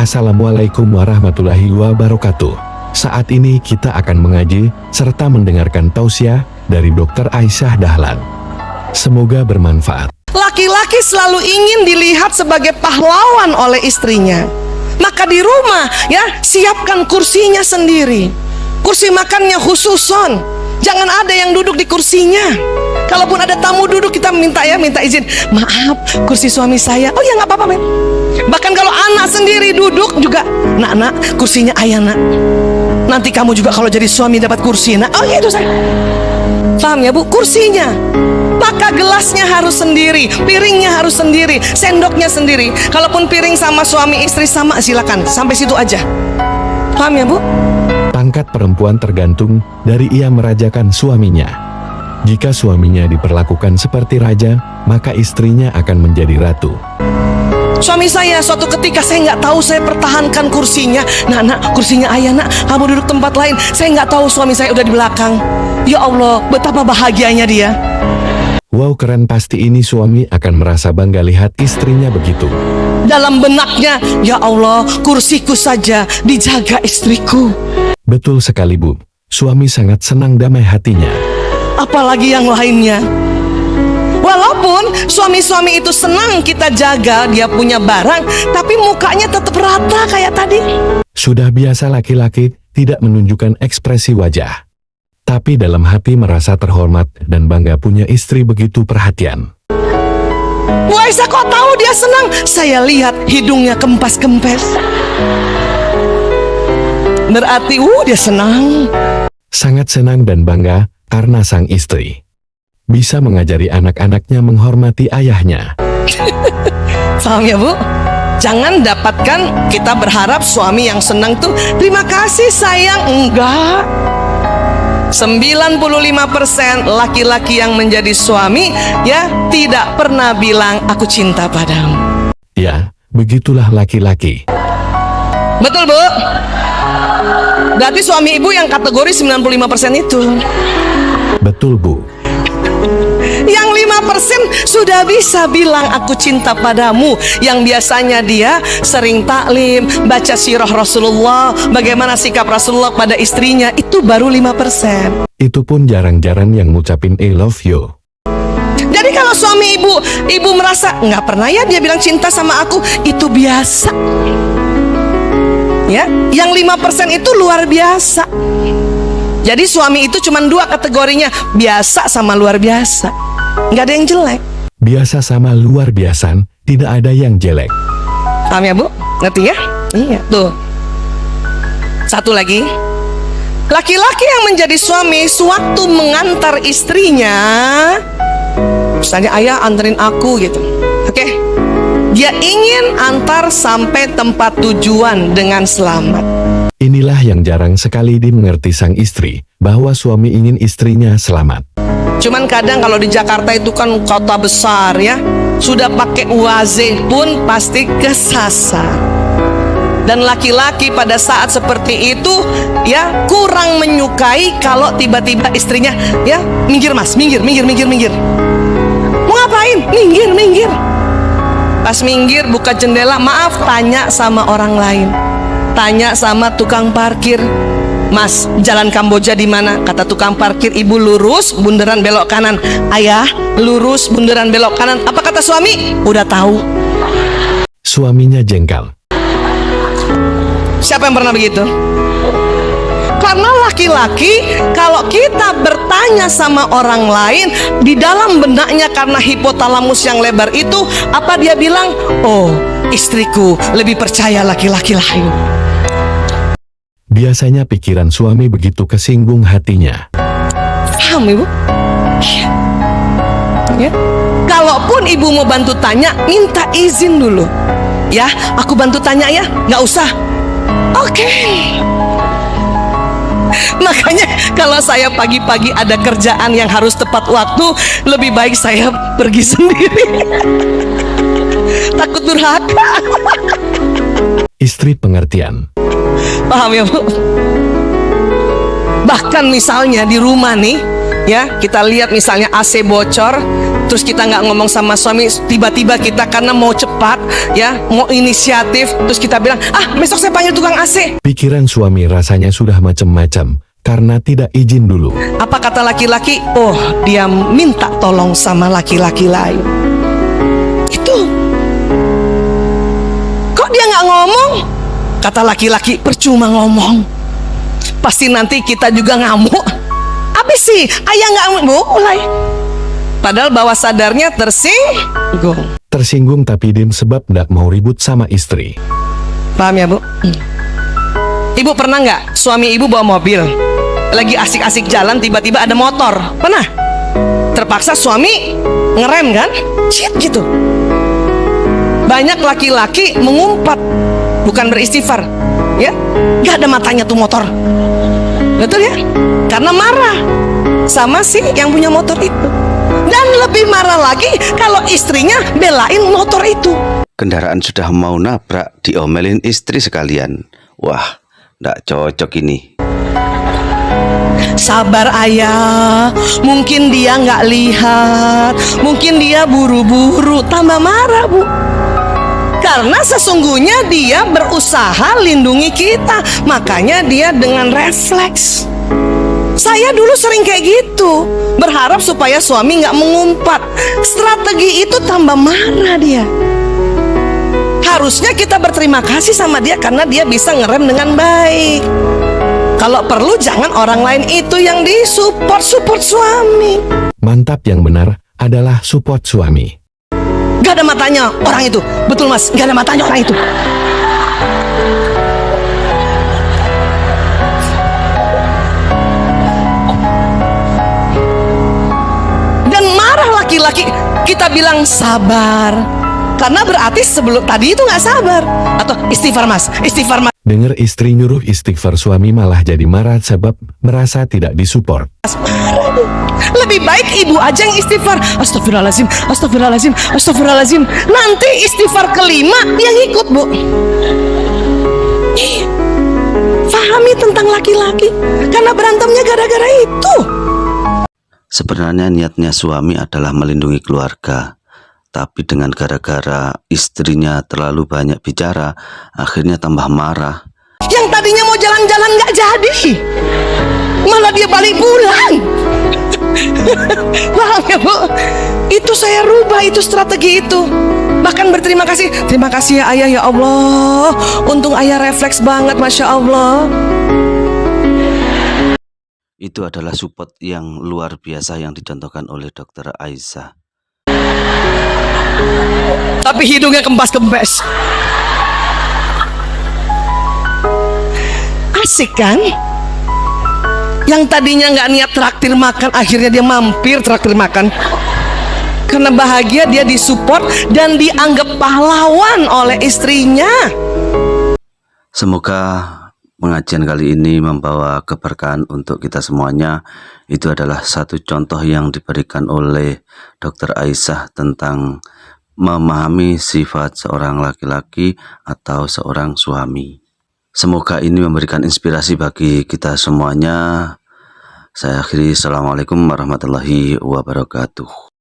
Assalamualaikum warahmatullahi wabarakatuh. Saat ini kita akan mengaji serta mendengarkan tausiah dari Dr. Aisyah Dahlan. Semoga bermanfaat. Laki-laki selalu ingin dilihat sebagai pahlawan oleh istrinya. Maka di rumah ya, siapkan kursinya sendiri. Kursi makannya khususon. Jangan ada yang duduk di kursinya. Kalaupun ada tamu duduk, kita minta izin. Maaf, kursi suami saya. Oh ya, nggak apa-apa, men. Bahkan kalau anak sendiri duduk juga, nak, kursinya ayah, nak. Nanti kamu juga kalau jadi suami dapat kursi, nak. Oh gitu saya. Paham ya, Bu? Kursinya. Maka gelasnya harus sendiri, piringnya harus sendiri, sendoknya sendiri. Kalaupun piring sama suami istri sama, silakan. Sampai situ aja. Paham ya, Bu? Pangkat perempuan tergantung dari ia merajakan suaminya. Jika suaminya diperlakukan seperti raja, maka istrinya akan menjadi ratu. Suami saya suatu ketika, saya nggak tahu, saya pertahankan kursinya. Nak, kursinya ayah, nak, kamu duduk tempat lain. Saya nggak tahu suami saya udah di belakang. Ya Allah, betapa bahagianya dia. Wow, keren, pasti ini suami akan merasa bangga lihat istrinya begitu. Dalam benaknya, ya Allah, kursiku saja dijaga istriku. Betul sekali, Bu. Suami sangat senang damai hatinya. Apalagi yang lainnya. Walaupun suami-suami itu senang kita jaga, dia punya barang, tapi mukanya tetap rata kayak tadi. Sudah biasa laki-laki tidak menunjukkan ekspresi wajah, tapi dalam hati merasa terhormat dan bangga punya istri begitu perhatian. Bu Aisyah, kok tahu dia senang? Saya lihat hidungnya kempas-kempes. Berarti dia senang. Sangat senang dan bangga karena sang istri bisa mengajari anak-anaknya menghormati ayahnya. Paham ya, Bu? Jangan dapatkan kita berharap suami yang senang tuh terima kasih sayang. Enggak. 95% laki-laki yang menjadi suami ya tidak pernah bilang aku cinta padamu. Ya, begitulah laki-laki. Betul, Bu? Berarti suami ibu yang kategori 95% itu. Betul, Bu. Yang 5% sudah bisa bilang aku cinta padamu. Yang biasanya dia sering taklim, baca sirah Rasulullah, bagaimana sikap Rasulullah pada istrinya, itu baru 5%. Itu pun jarang-jarang yang ngucapin I love you. Jadi kalau suami ibu merasa nggak pernah ya dia bilang cinta sama aku, itu biasa. Ya, yang 5% itu luar biasa. Jadi suami itu cuma 2 kategorinya, biasa sama luar biasa. Nggak ada yang jelek. Biasa sama luar biasa, tidak ada yang jelek. Paham ya, Bu? Ngerti ya? Iya, tuh. Satu lagi. Laki-laki yang menjadi suami sewaktu mengantar istrinya, misalnya ayah anterin aku gitu. Oke? Dia ingin antar sampai tempat tujuan dengan selamat. Inilah yang jarang sekali dimengerti sang istri, bahwa suami ingin istrinya selamat. Cuman kadang kalau di Jakarta itu kan kota besar ya, sudah pakai UAZ pun pasti kesasar. Dan laki-laki pada saat seperti itu ya kurang menyukai kalau tiba-tiba istrinya ya minggir mas, minggir. Mau ngapain? Minggir. Pas minggir buka jendela, maaf, tanya sama orang lain. Tanya sama tukang parkir. Mas, jalan Kamboja di mana? Kata tukang parkir, ibu lurus, bundaran belok kanan. Ayah, lurus, bundaran belok kanan. Apa kata suami? Udah tahu. Suaminya jengkel. Siapa yang pernah begitu? Karena laki-laki, kalau kita bertanya sama orang lain, di dalam benaknya karena hipotalamus yang lebar itu, apa dia bilang? Oh, istriku lebih percaya laki-laki lain. Biasanya pikiran suami begitu kesinggung hatinya. Paham, Ibu? Ya. Kalaupun ibu mau bantu tanya, minta izin dulu. Ya, aku bantu tanya ya, nggak usah. Oke. Makanya kalau saya pagi-pagi ada kerjaan yang harus tepat waktu, lebih baik saya pergi sendiri. Takut durhaka. Istri pengertian. Paham ya, Bu? Bahkan misalnya di rumah nih, ya kita lihat misalnya AC bocor, terus kita nggak ngomong sama suami, tiba-tiba kita karena mau cepat ya, mau inisiatif, terus kita bilang, ah besok saya panggil tukang AC. Pikiran suami rasanya sudah macam-macam karena tidak izin dulu. Apa kata laki-laki? Oh, dia minta tolong sama laki-laki lain. Itu. Kok dia nggak ngomong? Kata laki-laki, percuma ngomong. Pasti nanti kita juga ngamuk. Habis sih, ayah nggak mulai. Padahal bawah sadarnya tersinggung. Tersinggung tapi diem sebab tidak mau ribut sama istri. Paham ya, Bu? Ibu pernah nggak suami ibu bawa mobil, lagi asik-asik jalan, tiba-tiba ada motor? Pernah? Terpaksa suami ngerem kan? Shit gitu. Banyak laki-laki mengumpat, bukan beristighfar, ya? Gak ada matanya tuh motor. Betul ya? Karena marah sama si yang punya motor itu. Dan lebih marah lagi kalau istrinya belain motor itu. Kendaraan sudah mau nabrak, diomelin istri sekalian. Wah, nggak cocok ini. Sabar ayah, mungkin dia nggak lihat, mungkin dia buru-buru, tambah marah Bu. Karena sesungguhnya dia berusaha lindungi kita, makanya dia dengan refleks. Saya dulu sering kayak gitu, berharap supaya suami nggak mengumpat. Strategi itu tambah marah dia. Harusnya kita berterima kasih sama dia karena dia bisa ngerem dengan baik. Kalau perlu jangan orang lain itu yang support suami. Mantap, yang benar adalah support suami. Gak ada matanya orang itu. Betul Mas, gak ada matanya orang itu. Dan marah laki-laki, kita bilang sabar. Karena berarti sebelum tadi itu gak sabar. Atau istighfar Mas, istighfar Mas. Dengar istri nyuruh istighfar, suami malah jadi marah sebab merasa tidak disupport. Lebih baik ibu aja yang istighfar. Astagfirullahaladzim, astagfirullahaladzim, astagfirullahaladzim. Nanti istighfar kelima dia ngikut Bu. Fahami tentang laki-laki, karena berantemnya gara-gara itu. Sebenarnya niatnya suami adalah melindungi keluarga, tapi dengan gara-gara istrinya terlalu banyak bicara, akhirnya tambah marah. Yang tadinya mau jalan-jalan gak jadi, malah dia balik pulang. Paham ya Bu? Itu saya rubah, itu strategi itu. Bahkan berterima kasih. Terima kasih ya ayah, ya Allah. Untung ayah refleks banget, Masya Allah. Itu adalah support yang luar biasa yang dicontohkan oleh Dr. Aisyah. Tapi hidungnya kempes-kempes. Asik kan? Yang tadinya nggak niat traktir makan, akhirnya dia mampir traktir makan. Karena bahagia dia disupport dan dianggap pahlawan oleh istrinya. Semoga pengajian kali ini membawa keberkahan untuk kita semuanya. Itu adalah satu contoh yang diberikan oleh Dr. Aisyah tentang memahami sifat seorang laki-laki atau seorang suami. Semoga ini memberikan inspirasi bagi kita semuanya. Saya akhiri, assalamualaikum warahmatullahi wabarakatuh.